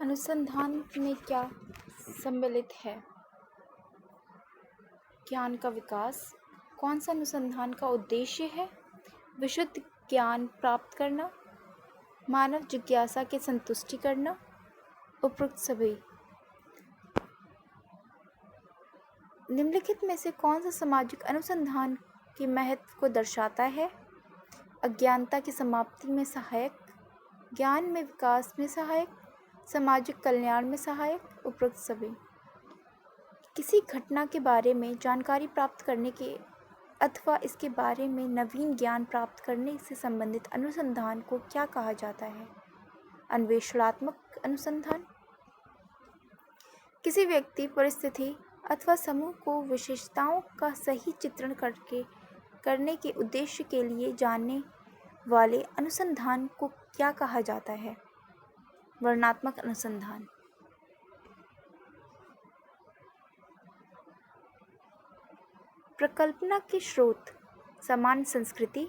अनुसंधान में क्या सम्मिलित है? ज्ञान का विकास। कौन सा अनुसंधान का उद्देश्य है? विशुद्ध ज्ञान प्राप्त करना, मानव जिज्ञासा की संतुष्टि करना, उपरोक्त सभी। निम्नलिखित में से कौन सा सामाजिक अनुसंधान के महत्व को दर्शाता है? अज्ञानता की समाप्ति में सहायक, ज्ञान में विकास में सहायक, सामाजिक कल्याण में सहायक, उपरोक्त सभी। किसी घटना के बारे में जानकारी प्राप्त करने के अथवा इसके बारे में नवीन ज्ञान प्राप्त करने से संबंधित अनुसंधान को क्या कहा जाता है? अन्वेषणात्मक अनुसंधान। किसी व्यक्ति, परिस्थिति अथवा समूह को विशेषताओं का सही चित्रण करने के उद्देश्य के लिए जानने वाले अनुसंधान को क्या कहा जाता है? वर्णनात्मक अनुसंधान। प्रकल्पना के स्रोत सामान्य संस्कृति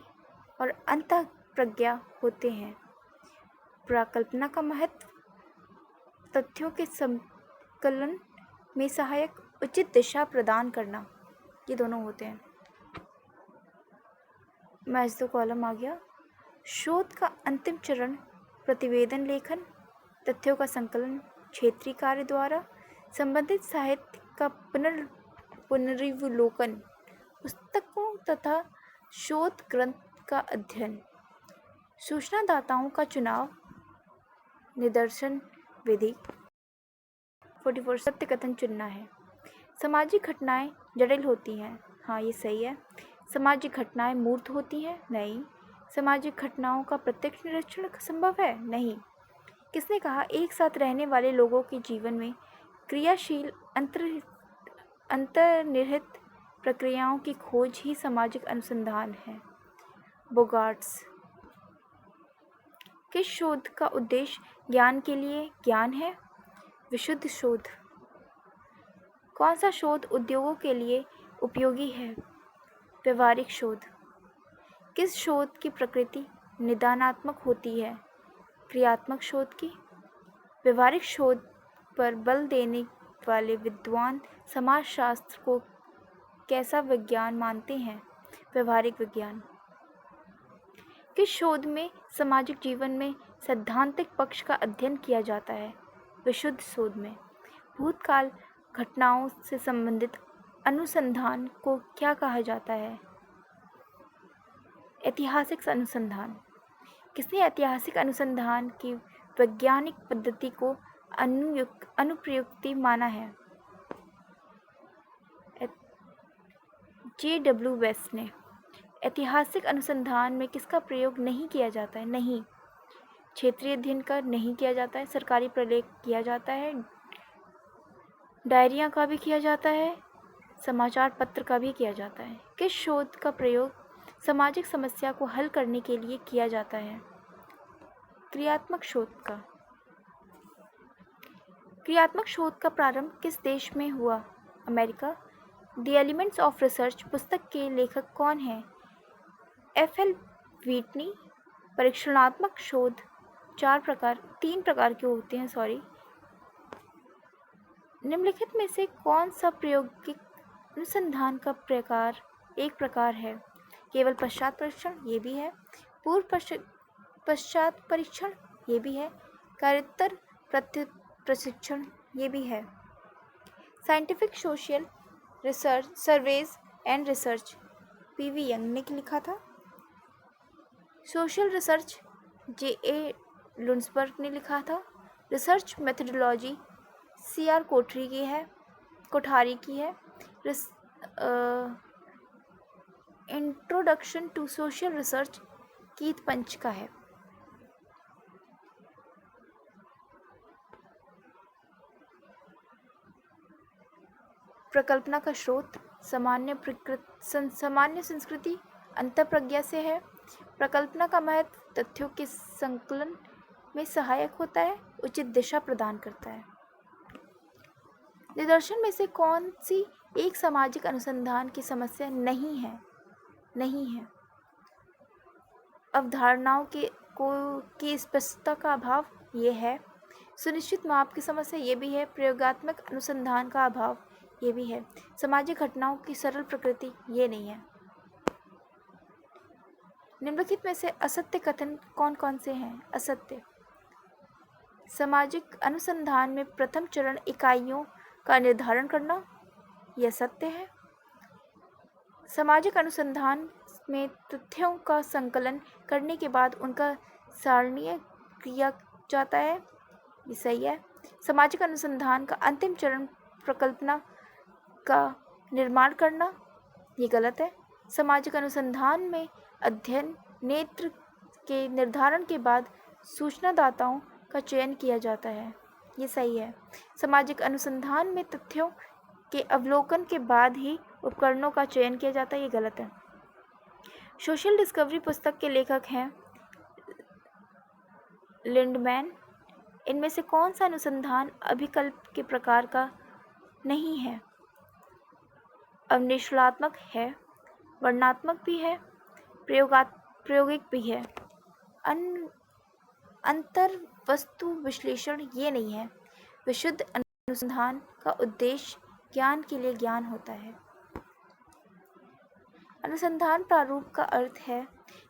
और अंतःप्रज्ञा होते हैं। प्रकल्पना का महत्व तथ्यों के संकलन में सहायक, उचित दिशा प्रदान करना, ये दोनों होते हैं। मैच दो कॉलम आ गया। शोध का अंतिम चरण प्रतिवेदन लेखन, तथ्यों का संकलन क्षेत्रीय कार्य द्वारा, संबंधित साहित्य का पुनर्विलोकन, पुस्तकों तथा शोध ग्रंथ का अध्ययन, सूचनादाताओं का चुनाव, निदर्शन विधि। 44 सत्य कथन चुनना है। सामाजिक घटनाएं जटिल होती हैं। हाँ, ये सही है। सामाजिक घटनाएं मूर्त होती हैं। नहीं। सामाजिक घटनाओं का प्रत्यक्ष निरीक्षण संभव है। नहीं। किसने कहा? एक साथ रहने वाले लोगों के जीवन में क्रियाशील अंतर्निहित प्रक्रियाओं की खोज ही सामाजिक अनुसंधान है। बोगार्ट्स। किस शोध का उद्देश्य ज्ञान के लिए ज्ञान है? विशुद्ध शोध। कौन सा शोध उद्योगों के लिए उपयोगी है? व्यवहारिक शोध। किस शोध की प्रकृति निदानात्मक होती है? क्रियात्मक शोध की। व्यवहारिक शोध पर बल देने वाले विद्वान समाजशास्त्र को कैसा विज्ञान मानते हैं? व्यवहारिक विज्ञान। किस शोध में सामाजिक जीवन में सैद्धांतिक पक्ष का अध्ययन किया जाता है? विशुद्ध शोध में। भूतकाल घटनाओं से संबंधित अनुसंधान को क्या कहा जाता है? ऐतिहासिक अनुसंधान। किसने ऐतिहासिक अनुसंधान की वैज्ञानिक पद्धति को अनुप्रयुक्ति माना है? J.W. वेस्ट ने। ऐतिहासिक अनुसंधान में किसका प्रयोग नहीं किया जाता है? नहीं। क्षेत्रीय अध्ययन का नहीं किया जाता है। सरकारी प्रलेख किया जाता है। डायरिया का भी किया जाता है। समाचार पत्र का भी किया जाता है। किस शोध का प्रयोग सामाजिक समस्या को हल करने के लिए किया जाता है? क्रियात्मक शोध का। क्रियात्मक शोध का प्रारंभ किस देश में हुआ? America. The elements of research पुस्तक के लेखक कौन हैं? F.L. व्हिटनी। परीक्षणात्मक शोध तीन प्रकार के होते हैं। निम्नलिखित में से कौन सा प्रायोगिक अनुसंधान का एक प्रकार है? केवल पश्चात परीक्षण, ये भी है। पूर्व पश्चात परीक्षण, ये भी है। कार्योत्तर प्रशिक्षण, ये भी है। Scientific social research surveys and research, P.V. Young ने लिखा था। Social research J.A. लुंसबर्ग ने लिखा था। Research methodology C.R. कोठारी की है। Introduction to social research Keith Punch का है। प्रकल्पना का स्रोत सामान्य संस्कृति अंतःप्रज्ञा से है। प्रकल्पना का महत्व तथ्यों के संकलन में सहायक होता है, उचित दिशा प्रदान करता है। निदर्शन में से कौन सी एक सामाजिक अनुसंधान की समस्या नहीं है? अवधारणाओं की स्पष्टता का अभाव, ये है। सुनिश्चित माप की समस्या ये भी है। प्रयोगात्मक अनुसंधान का अभाव ये भी है। सामाजिक घटनाओं की सरल प्रकृति ये नहीं है। निम्नलिखित में से असत्य कथन कौन कौन से हैं? असत्य। सामाजिक अनुसंधान में प्रथम चरण इकाइयों का निर्धारण करना, यह सत्य है। सामाजिक अनुसंधान में तथ्यों का संकलन करने के बाद उनका सारणीय किया जाता है, ये सही है। सामाजिक अनुसंधान का अंतिम चरण प्रकल्पना का निर्माण करना, ये गलत है। सामाजिक अनुसंधान में अध्ययन नेत्र के निर्धारण के बाद सूचनादाताओं का चयन किया जाता है, ये सही है। सामाजिक अनुसंधान में तथ्यों के अवलोकन के बाद ही उपकरणों का चयन किया जाता है, ये गलत है। सोशल डिस्कवरी पुस्तक के लेखक हैं लिंडमैन। इनमें से कौन सा अनुसंधान अभिकल्प के प्रकार का नहीं है? अन्वेषणात्मक है, वर्णनात्मक भी है, प्रायोगिक भी है। अंतर वस्तु विश्लेषण ये नहीं है। विशुद्ध अनुसंधान का उद्देश्य ज्ञान के लिए ज्ञान होता है। अनुसंधान प्रारूप का अर्थ है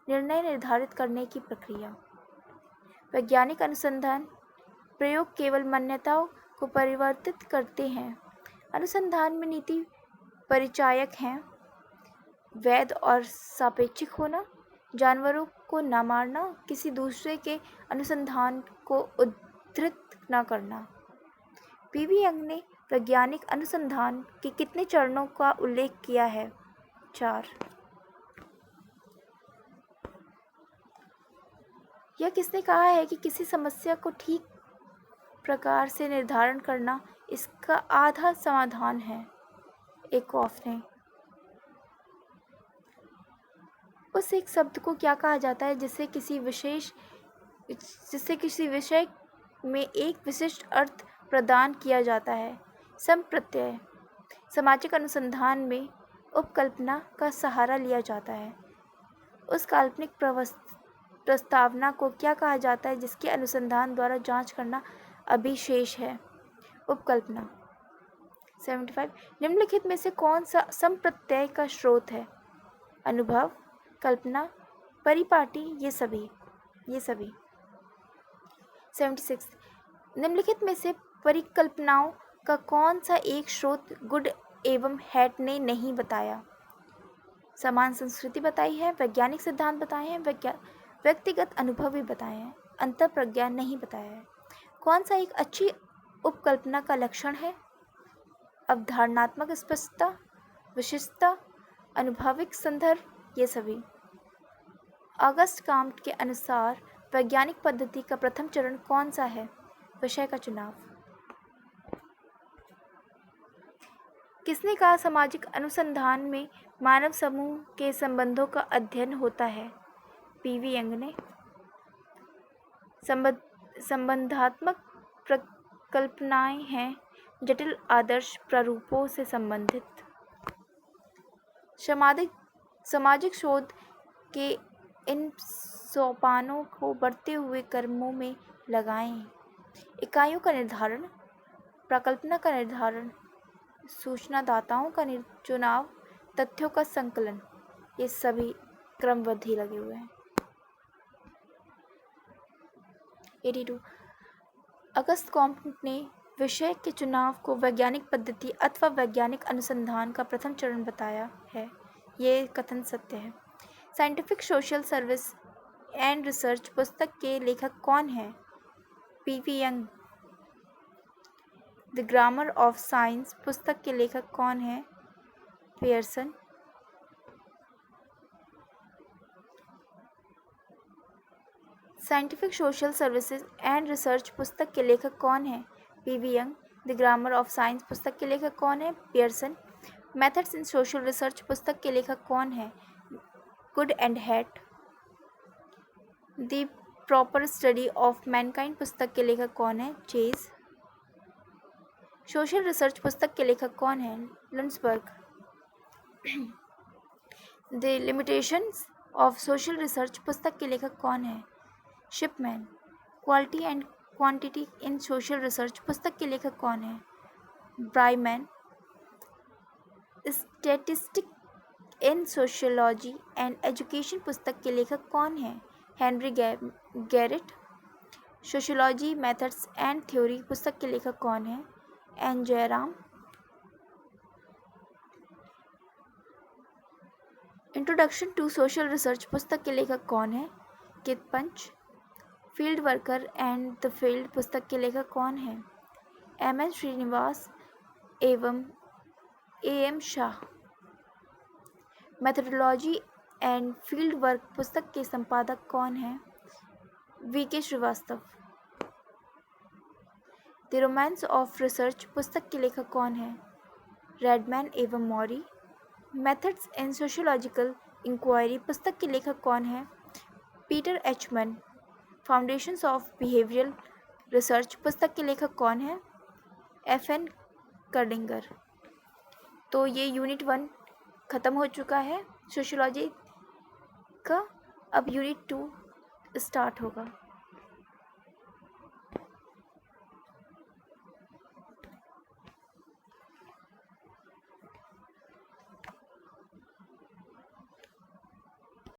निर्णय निर्धारित करने की प्रक्रिया। वैज्ञानिक अनुसंधान प्रयोग केवल मान्यताओं को परिवर्तित करते हैं। अनुसंधान में नीति परिचायक हैं, वैध और सापेक्षिक होना, जानवरों को न मारना, किसी दूसरे के अनुसंधान को उद्धृत न करना। पीवी यंग ने वैज्ञानिक अनुसंधान के कितने चरणों का उल्लेख किया है? 4। यह किसने कहा है कि किसी समस्या को ठीक प्रकार से निर्धारण करना इसका आधा समाधान है? एकॉफ ने। उस एक शब्द को क्या कहा जाता है जिससे किसी विषय में एक विशिष्ट अर्थ प्रदान किया जाता है? संप्रत्यय। सामाजिक अनुसंधान में उपकल्पना का सहारा लिया जाता है। उस काल्पनिक प्रस्तावना को क्या कहा जाता है जिसके अनुसंधान द्वारा जांच करना अभी शेष है? उपकल्पना। 75। निम्नलिखित में से कौन सा संप्रत्यय का स्रोत है? अनुभव, कल्पना, परिपाटी, ये सभी। 76। निम्नलिखित में से परिकल्पनाओं का कौन सा एक स्रोत गुड एवं हैट ने नहीं बताया? समान संस्कृति बताई है, वैज्ञानिक सिद्धांत बताए हैं, व्यक्तिगत अनुभव भी बताए हैं, अंतःप्रज्ञा नहीं बताया है। कौन सा एक अच्छी उपकल्पना का लक्षण है? अवधारणात्मक स्पष्टता, विशिष्टता, अनुभविक संदर्भ, ये सभी। ऑगस्ट काम्ट के अनुसार वैज्ञानिक पद्धति का प्रथम चरण कौन सा है? विषय का चुनाव। किसने कहा सामाजिक अनुसंधान में मानव समूह के संबंधों का अध्ययन होता है? पीवी यंग ने। संबंधात्मक प्रकल्पनाएं हैं जटिल आदर्श प्रारूपों से संबंधित। सामाजिक शोध के इन सोपानों को बढ़ते हुए कर्मों में लगाएं। इकाइयों का निर्धारण, प्रकल्पना का निर्धारण, सूचनादाताओं का चुनाव, तथ्यों का संकलन, ये सभी क्रमबद्ध ही लगे हुए हैं। 82। ऑगस्ट कॉम्ट ने विषय के चुनाव को वैज्ञानिक पद्धति अथवा वैज्ञानिक अनुसंधान का प्रथम चरण बताया है, ये कथन सत्य है। Scientific social service and research पुस्तक के लेखक कौन हैं? PV young. The grammar of science पुस्तक के लेखक कौन हैं? Pearson. Scientific social services and research पुस्तक के लेखक कौन हैं? PV young. The grammar of science पुस्तक के लेखक कौन हैं? Pearson. Methods in social research पुस्तक के लेखक कौन हैं? Good and hat. The proper study of Mankind पुस्तक के लेखक कौन हैं? चेज। सोशल रिसर्च पुस्तक के लेखक कौन हैं? Lundberg. The limitations of social research पुस्तक के लेखक कौन हैं? Shipman. Quality and quantity in social research पुस्तक के लेखक कौन है? Bryman. Statistic in sociology and education पुस्तक के लेखक कौन है? Henry Garrett. Sociology methods and theory पुस्तक के लेखक कौन है? N Jayaram. Introduction to social research पुस्तक के लेखक कौन है? Keith Punch. Field worker and the field पुस्तक के लेखक कौन है? एम.एन. श्रीनिवास एवं A M. Shah. Methodology and field work पुस्तक के संपादक कौन है? V K. Srivastava. The romance of research पुस्तक के लेखक कौन है? रेडमैन एवं Mory. Methods in sociological inquiry पुस्तक के लेखक कौन है? पीटर एचमन। फाउंडेशंस ऑफ बिहेवियरल रिसर्च पुस्तक के लेखक कौन है? एफ.एन. कर्डिंगर। तो ये यूनिट 1 ख़त्म हो चुका है सोशियोलॉजी का। अब यूनिट 2 स्टार्ट होगा।